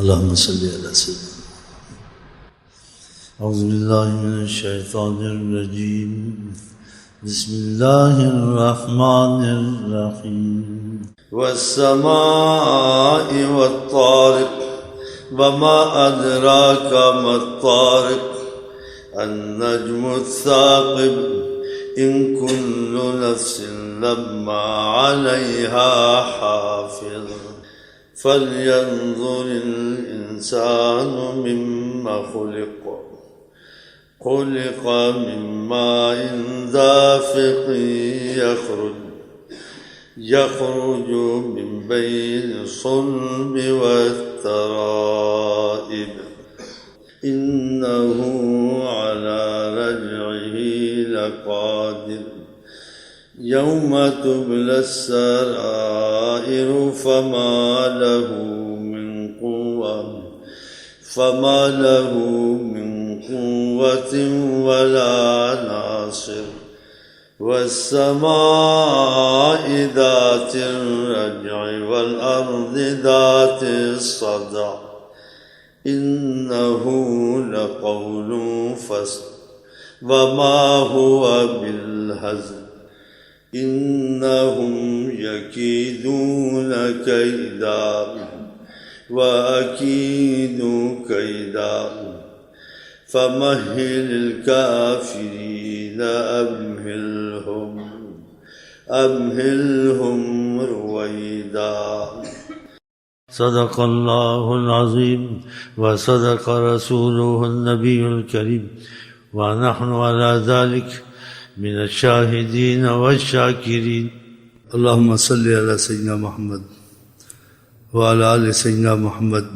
اللهم صل على سيدنا. أعوذ بالله من الشيطان الرجيم. بسم الله الرحمن الرحيم. والسماء والطارق وما أدراك ما الطارق النجم الثاقب إن كل نفس لما عليها حافظ فلينظر الإنسان مما خلق من ماء دافق يخرج من بين الصلب والترائب إنه على رجعه لقادر يوم تبلى السرائر فما له من قوة ولا ناصر والسماء ذات الرجع والأرض ذات الصدع إنه لقول فصل وما هو بالهزل إنهم يكيدون كيدا وأكيد كيدا فمهل الكافرين أمهلهم رويدا. صدق الله العظيم وصدق رسوله النبي الكريم ونحن على ذلك من الشاهدين والشاكرين. اللهم صل على سيدنا محمد وعلى آل سيدنا محمد